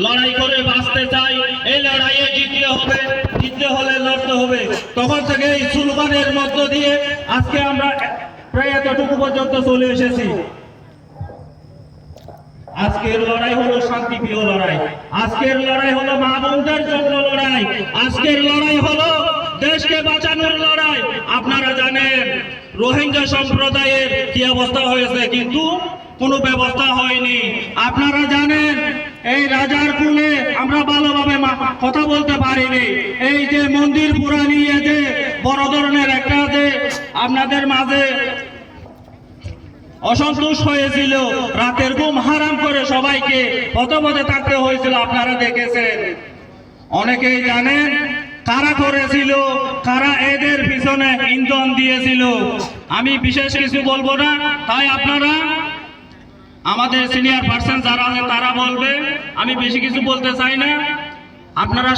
লড়াই করে বাঁচতে চাই, এই লড়াইয়ে জিততে হলে লড়তে হবে। তখন থেকে এই স্লোগানের মধ্য দিয়ে আজকে আমরা প্রায় এতটুকু পর্যন্ত চলে এসেছি। আজকের লড়াই হলো শান্তিপ্রিয় লড়াই, আজকের লড়াই হলো মা বোনদের জন্য লড়াই, আজকের লড়াই হলো দেশকে বাঁচানোর লড়াই। আপনারা জানেন রোহিঙ্গা সম্প্রদায়ের কি অবস্থা হয়েছে, কিন্তু কোনো ব্যবস্থা হয়নি। আপনারা জানেন এই রাজার কুলে আমরা ভালোভাবে কথা বলতে পারিনি। এই যে মন্দির পুরা নিয়ে যে বড় ধরনের একটা যে আপনাদের মাঝে অসন্তোষ হয়েছিল, রাতের ঘুম হারাম করে সবাইকে পথে থাকতে হয়েছিল, আপনারা দেখেছেন। অনেকেই জানেন কারা করেছিল, কারা এদের পিছনে ইন্ধন দিয়েছিল। আমি বিশেষ কিছু বলবো না, তাই আপনারা আমাদের সিনিয়র পার্সন যারা আছে তারা বলবে, আমি বেশি কিছু বলতে চাই না। আপনারা